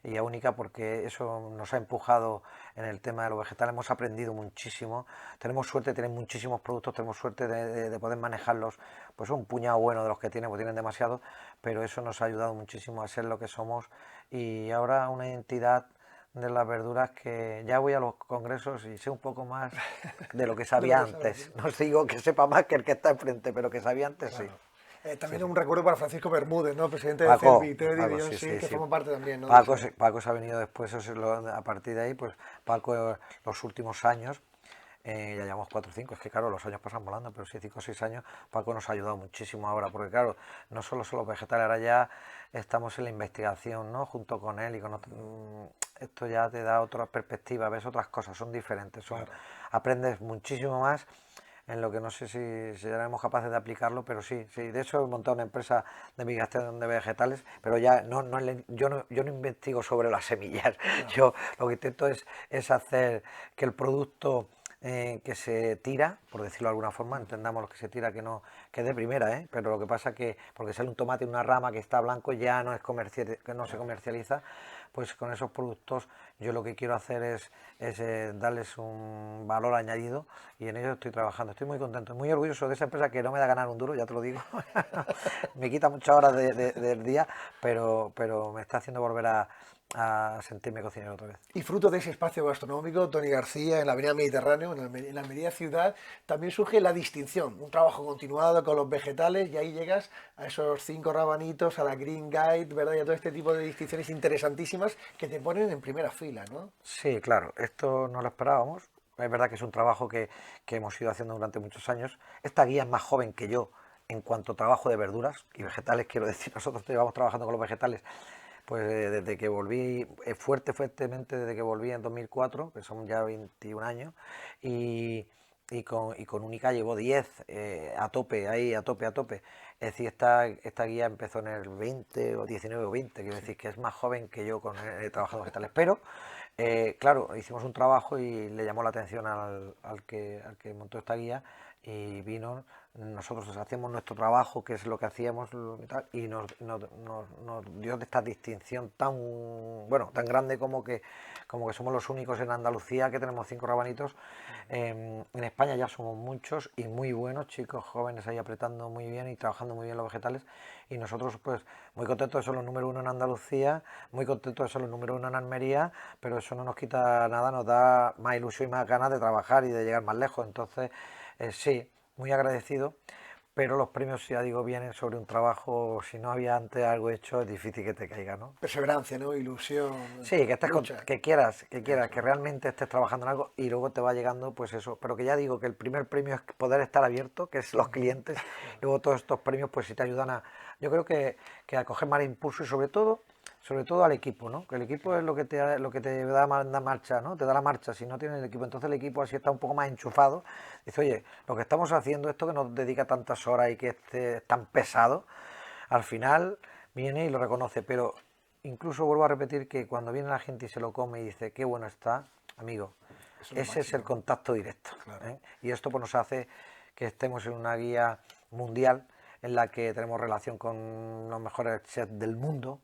y a Única porque eso nos ha empujado en el tema de los vegetales. Hemos aprendido muchísimo, tenemos suerte de tener muchísimos productos, tenemos suerte de poder manejarlos, pues un puñado bueno de los que tienen, pues tienen demasiado, pero eso nos ha ayudado muchísimo a ser lo que somos y ahora una entidad de las verduras que ya voy a los congresos y sé un poco más de lo que sabía antes. No digo que sepa más que el que está enfrente, pero que sabía antes, Claro. sí. También un recuerdo para Francisco Bermúdez, ¿no? Presidente de Paco, Cervited y Paco, Beyond Seed, que forma parte también, ¿no? Paco se ha venido después, a partir de ahí, pues Paco los últimos años, ya llevamos 4 o 5, es que claro, los años pasan volando, pero sí, 5 o 6 años, Paco nos ha ayudado muchísimo ahora, porque claro, no solo son los vegetales, ahora ya estamos en la investigación, ¿no? Junto con él y con esto ya te da otra perspectiva, ves otras cosas, son diferentes, Claro. aprendes muchísimo más en lo que no sé si seremos capaces de aplicarlo, pero sí, de hecho he montado una empresa de investigación de vegetales, pero ya yo no investigo sobre las semillas, yo lo que intento es hacer que el producto que se tira, por decirlo de alguna forma, entendamos lo que se tira, que es de primera, pero lo que pasa que porque sale un tomate en una rama que está blanco ya no es que no se comercializa, pues con esos productos yo lo que quiero hacer es darles un valor añadido y en ello estoy trabajando. Estoy muy contento, muy orgulloso de esa empresa que no me da ganar un duro, ya te lo digo. Me quita muchas horas del día, pero me está haciendo volver a sentirme cocinero otra vez. Y fruto de ese espacio gastronómico, Toni García, en la Avenida Mediterráneo, en la Almería ciudad, también surge la distinción, un trabajo continuado con los vegetales y ahí llegas a esos 5 rabanitos, a la Green Guide, ¿verdad? Y a todo este tipo de distinciones interesantísimas que te ponen en primera fila, ¿no? Sí, claro, esto no lo esperábamos. Es verdad que es un trabajo que hemos ido haciendo durante muchos años. Esta guía es más joven que yo en cuanto a trabajo de verduras y vegetales, quiero decir, nosotros llevamos trabajando con los vegetales pues desde que volví, fuertemente desde que volví en 2004, que son ya 21 años, y con Única llevo 10 a tope, ahí a tope. Es decir, esta guía empezó en el 20 o 19 o 20, quiero decir que es más joven que yo con trabajando vegetales, pero claro, hicimos un trabajo y le llamó la atención al que montó esta guía y vino. Nosotros hacíamos nuestro trabajo, que es lo que hacíamos, y nos dio esta distinción tan grande como que somos los únicos en Andalucía que tenemos 5 rabanitos. En España ya somos muchos y muy buenos, chicos jóvenes ahí apretando muy bien y trabajando muy bien los vegetales, y nosotros pues muy contentos de ser los número 1 en Andalucía, muy contentos de ser los número 1 en Almería, pero eso no nos quita nada, nos da más ilusión y más ganas de trabajar y de llegar más lejos. Entonces sí, muy agradecido, pero los premios, ya digo, vienen sobre un trabajo. Si no había antes algo hecho, es difícil que te caiga, ¿no? Perseverancia, ¿no? Ilusión. Sí, que estés lucha. que quieras, que realmente estés trabajando en algo y luego te va llegando, pues eso. Pero que ya digo que el primer premio es poder estar abierto, que es los clientes. Luego todos estos premios, pues sí te ayudan yo creo que a coger más impulso y sobre todo al equipo, ¿no? Que el equipo es lo que te da marcha, ¿no? Te da la marcha. Si no tienes el equipo, entonces el equipo así está un poco más enchufado. Dice, oye, lo que estamos haciendo, esto que nos dedica tantas horas y que es tan pesado, al final viene y lo reconoce. Pero incluso vuelvo a repetir que cuando viene la gente y se lo come y dice, qué bueno está, amigo, ese es el contacto directo. Claro. Y esto pues nos hace que estemos en una guía mundial en la que tenemos relación con los mejores chefs del mundo,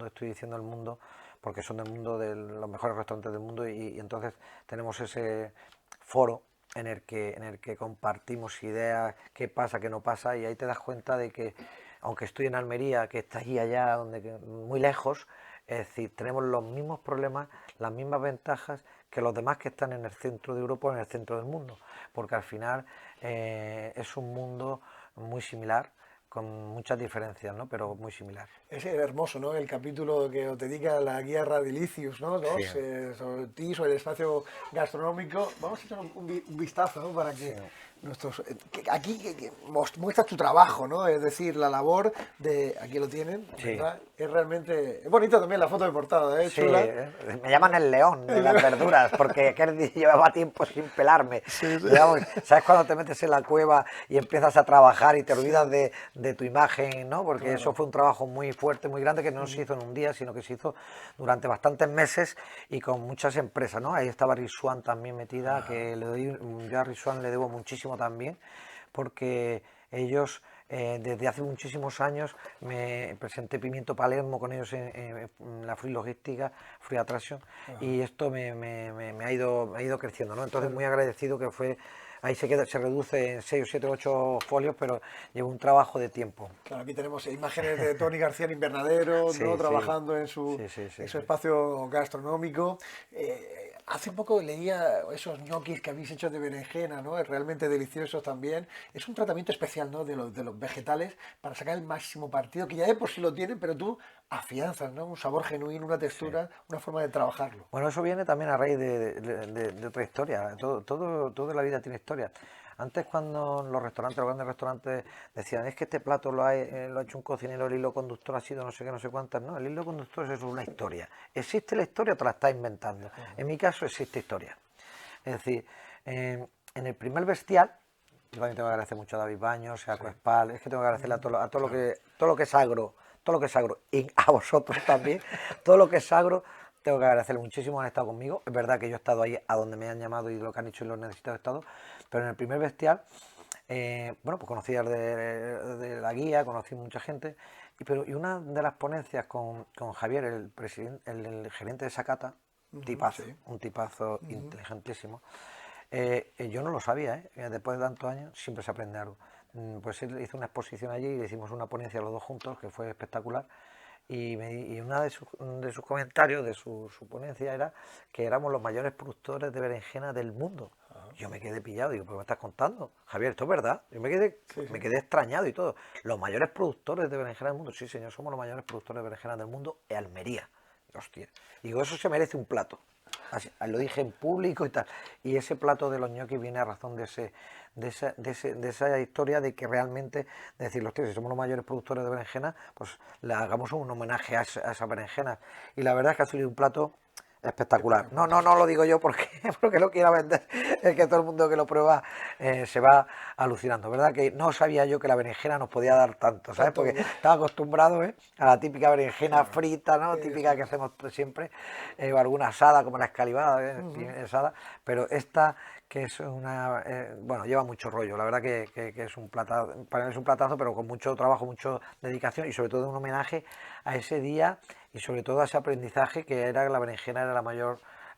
estoy diciendo el mundo, porque son del mundo, de los mejores restaurantes del mundo, y entonces tenemos ese foro en el que compartimos ideas, qué pasa, qué no pasa, y ahí te das cuenta de que, aunque estoy en Almería, que está ahí allá, muy lejos, es decir, tenemos los mismos problemas, las mismas ventajas que los demás que están en el centro de Europa o en el centro del mundo, porque al final es un mundo muy similar, con muchas diferencias, ¿no? Pero muy similar. Es hermoso, ¿no? El capítulo que os dedica la guía Radilicius, ¿no? Sí. Sobre ti, sobre el espacio gastronómico. Vamos a echar un vistazo, ¿no? Para que Sí. aquí que muestras tu trabajo, ¿no? Es decir, la labor de... Aquí lo tienen, ¿verdad? Sí. Es realmente... Es bonito también la foto de portada, ¿eh? Sí, Chula. me llaman el león de las verduras, porque aquel día llevaba tiempo sin pelarme. Digamos, ¿sabes cuando te metes en la cueva y empiezas a trabajar y te olvidas de tu imagen, ¿no? Porque eso fue un trabajo muy fuerte, muy grande, que no se hizo en un día, sino que se hizo durante bastantes meses y con muchas empresas, ¿no? Ahí estaba Risuan también metida, que yo a Risuan le debo muchísimo también, porque ellos desde hace muchísimos años me presenté Pimiento Palermo con ellos en la Free Logística, Free Attraction, y esto me ha ido creciendo, ¿no? Entonces muy agradecido que fue. Ahí se reduce en 6 o 7 o 8 folios, pero lleva un trabajo de tiempo. Claro, aquí tenemos imágenes de Toni García en invernadero, Sí, ¿no? sí. Trabajando en su espacio gastronómico. Hace poco leía esos ñoquis que habéis hecho de berenjena, ¿no? Es realmente deliciosos también. Es un tratamiento especial, ¿no? de los vegetales para sacar el máximo partido, que ya de por sí lo tienen, pero tú afianzas, ¿no? Un sabor genuino, una textura, una forma de trabajarlo. Bueno, eso viene también a raíz de otra historia. Todo en la vida tiene historia. Antes, cuando los grandes restaurantes decían, es que este plato lo ha hecho un cocinero, el hilo conductor ha sido no sé qué, no sé cuántas. No, el hilo conductor es una historia. ¿Existe la historia o te la estás inventando? En mi caso existe historia. Es decir, en el primer bestial, yo también tengo que agradecer mucho a David Baños, a Coespal, es que tengo que agradecerle a todo lo que es agro, y a vosotros también, todo lo que es agro. tengo que agradecerle muchísimo, han estado conmigo. Es verdad que yo he estado ahí a donde me han llamado y lo que han hecho y lo necesitado he estado, pero en el primer bestial, bueno, pues conocí al de la guía, conocí mucha gente, y una de las ponencias con Javier, el gerente de Sakata, tipazo, sí. un tipazo inteligentísimo. Yo no lo sabía, después de tantos años siempre se aprende algo. Pues él hizo una exposición allí y hicimos una ponencia los dos juntos, que fue espectacular. Y una de sus comentarios, de su ponencia, era que éramos los mayores productores de berenjena del mundo. Yo me quedé pillado, digo, ¿pero me estás contando? Javier, ¿esto es verdad? Yo me quedé extrañado y todo. Los mayores productores de berenjena del mundo. Sí, señor, somos los mayores productores de berenjena del mundo en Almería. Hostia. Digo, eso se merece un plato. Así, lo dije en público y tal. Y ese plato de los ñoquis viene a razón de esa historia de que realmente decir, hostia, si somos los mayores productores de berenjena, pues le hagamos un homenaje a esa berenjena. Y la verdad es que ha sido un plato espectacular. No lo digo yo porque lo quiera vender. Es que todo el mundo que lo prueba se va alucinando. ¿Verdad? Que no sabía yo que la berenjena nos podía dar tanto, ¿sabes? Porque estaba acostumbrado a la típica berenjena frita, ¿no? Típica que hacemos siempre, o alguna asada como la escalivada, asada, pero esta que es una, bueno, lleva mucho rollo, la verdad que es un platazo, para mí es un platazo, pero con mucho trabajo, mucha dedicación y sobre todo un homenaje a ese día y sobre todo a ese aprendizaje que era que la berenjena era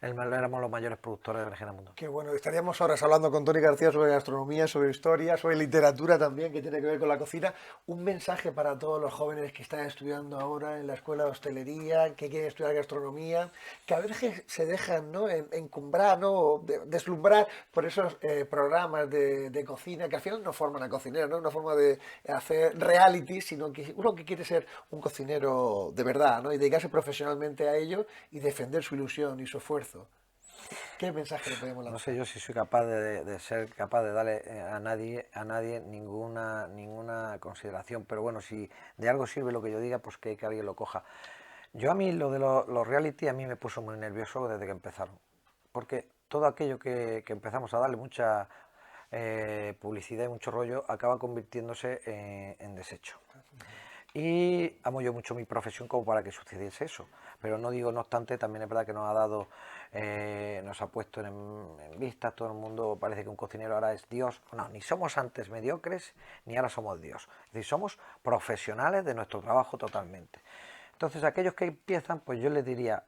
éramos los mayores productores de berenjena del mundo. Qué bueno, estaríamos horas hablando con Toni García sobre gastronomía, sobre historia, sobre literatura también, que tiene que ver con la cocina. Un mensaje para todos los jóvenes que están estudiando ahora en la escuela de hostelería, que quieren estudiar gastronomía, que a veces se dejan, ¿no?, encumbrar, ¿no?, deslumbrar por esos programas de cocina, que al final no forman a cocineros, no es una forma de hacer reality, sino que uno que quiere ser un cocinero de verdad, ¿no?, y dedicarse profesionalmente a ello y defender su ilusión y su esfuerzo. ¿Qué mensaje le podemos lanzar? No sé yo si soy capaz de ser capaz de darle a nadie ninguna consideración, pero bueno, si de algo sirve lo que yo diga, pues que alguien lo coja. Yo a mí lo de los reality a mí me puso muy nervioso desde que empezaron, porque todo aquello que empezamos a darle mucha publicidad y mucho rollo acaba convirtiéndose en desecho. Y amo yo mucho mi profesión como para que sucediese eso, pero no digo, no obstante, también es verdad que nos ha dado, nos ha puesto en vista, todo el mundo parece que un cocinero ahora es Dios. No, ni somos antes mediocres, ni ahora somos Dios. Es decir, somos profesionales de nuestro trabajo totalmente. Entonces, aquellos que empiezan, pues yo les diría,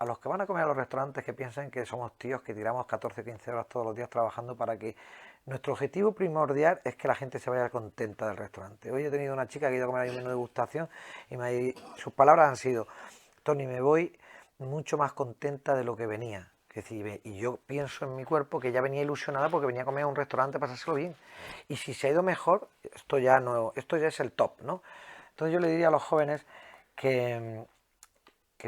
a los que van a comer a los restaurantes, que piensen que somos tíos que tiramos 14 o 15 horas todos los días trabajando para que nuestro objetivo primordial es que la gente se vaya contenta del restaurante. Hoy he tenido una chica que ha ido a comer ahí un menú de degustación y sus palabras han sido: Toni, me voy mucho más contenta de lo que venía. Y yo pienso en mi cuerpo que ya venía ilusionada porque venía a comer a un restaurante para pasárselo bien. Y si se ha ido mejor, esto ya es el top, ¿no? Entonces yo le diría a los jóvenes que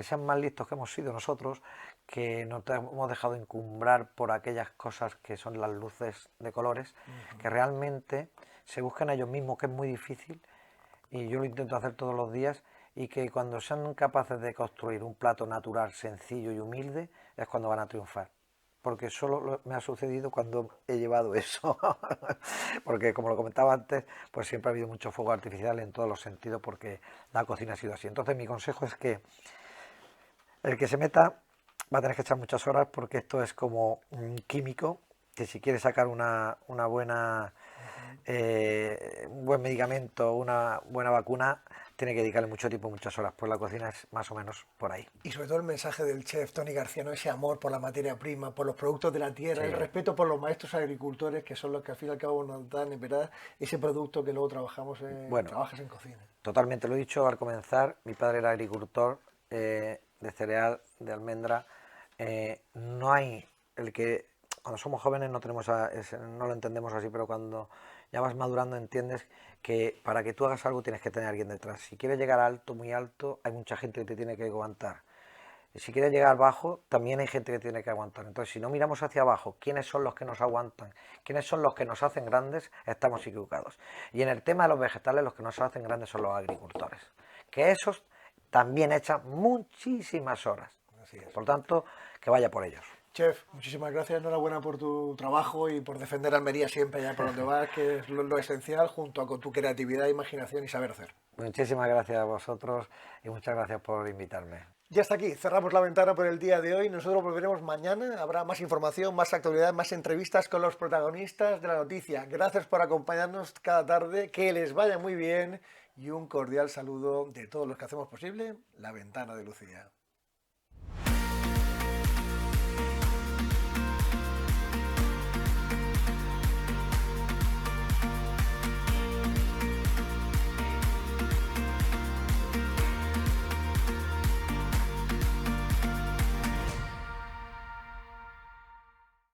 sean más listos que hemos sido nosotros, que no te hemos dejado encumbrar por aquellas cosas que son las luces de colores, que realmente se buscan a ellos mismos, que es muy difícil, y yo lo intento hacer todos los días, y que cuando sean capaces de construir un plato natural, sencillo y humilde, es cuando van a triunfar. Porque solo me ha sucedido cuando he llevado eso. Porque, como lo comentaba antes, pues siempre ha habido mucho fuego artificial en todos los sentidos, porque la cocina ha sido así. Entonces mi consejo es que el que se meta va a tener que echar muchas horas, porque esto es como un químico que si quiere sacar un buen medicamento, una buena vacuna, tiene que dedicarle mucho tiempo, muchas horas. Pues la cocina es más o menos por ahí. Y sobre todo el mensaje del chef Toni García, ¿no?, ese amor por la materia prima, por los productos de la tierra, Sí. el respeto por los maestros agricultores, que son los que al fin y al cabo nos dan, en verdad, ese producto que luego trabajas en cocina. Totalmente, lo he dicho al comenzar, mi padre era agricultor de cereal, de almendra. No hay el que, cuando somos jóvenes no lo entendemos así, pero cuando ya vas madurando entiendes que para que tú hagas algo tienes que tener a alguien detrás. Si quieres llegar alto, muy alto, hay mucha gente que te tiene que aguantar. Y si quieres llegar bajo, también hay gente que tiene que aguantar. Entonces, si no miramos hacia abajo, quiénes son los que nos aguantan, quiénes son los que nos hacen grandes, estamos equivocados. Y en el tema de los vegetales, los que nos hacen grandes son los agricultores, que esos también echan muchísimas horas. Así es. Por tanto, que vaya por ellos. Chef, muchísimas gracias, enhorabuena por tu trabajo y por defender Almería siempre allá por donde vas, que es lo esencial, junto con tu creatividad, imaginación y saber hacer. Muchísimas gracias a vosotros y muchas gracias por invitarme. Ya está aquí, cerramos la ventana por el día de hoy. Nosotros volveremos mañana. Habrá más información, más actualidad, más entrevistas con los protagonistas de la noticia. Gracias por acompañarnos cada tarde. Que les vaya muy bien y un cordial saludo de todos los que hacemos posible La Ventana de Lucía.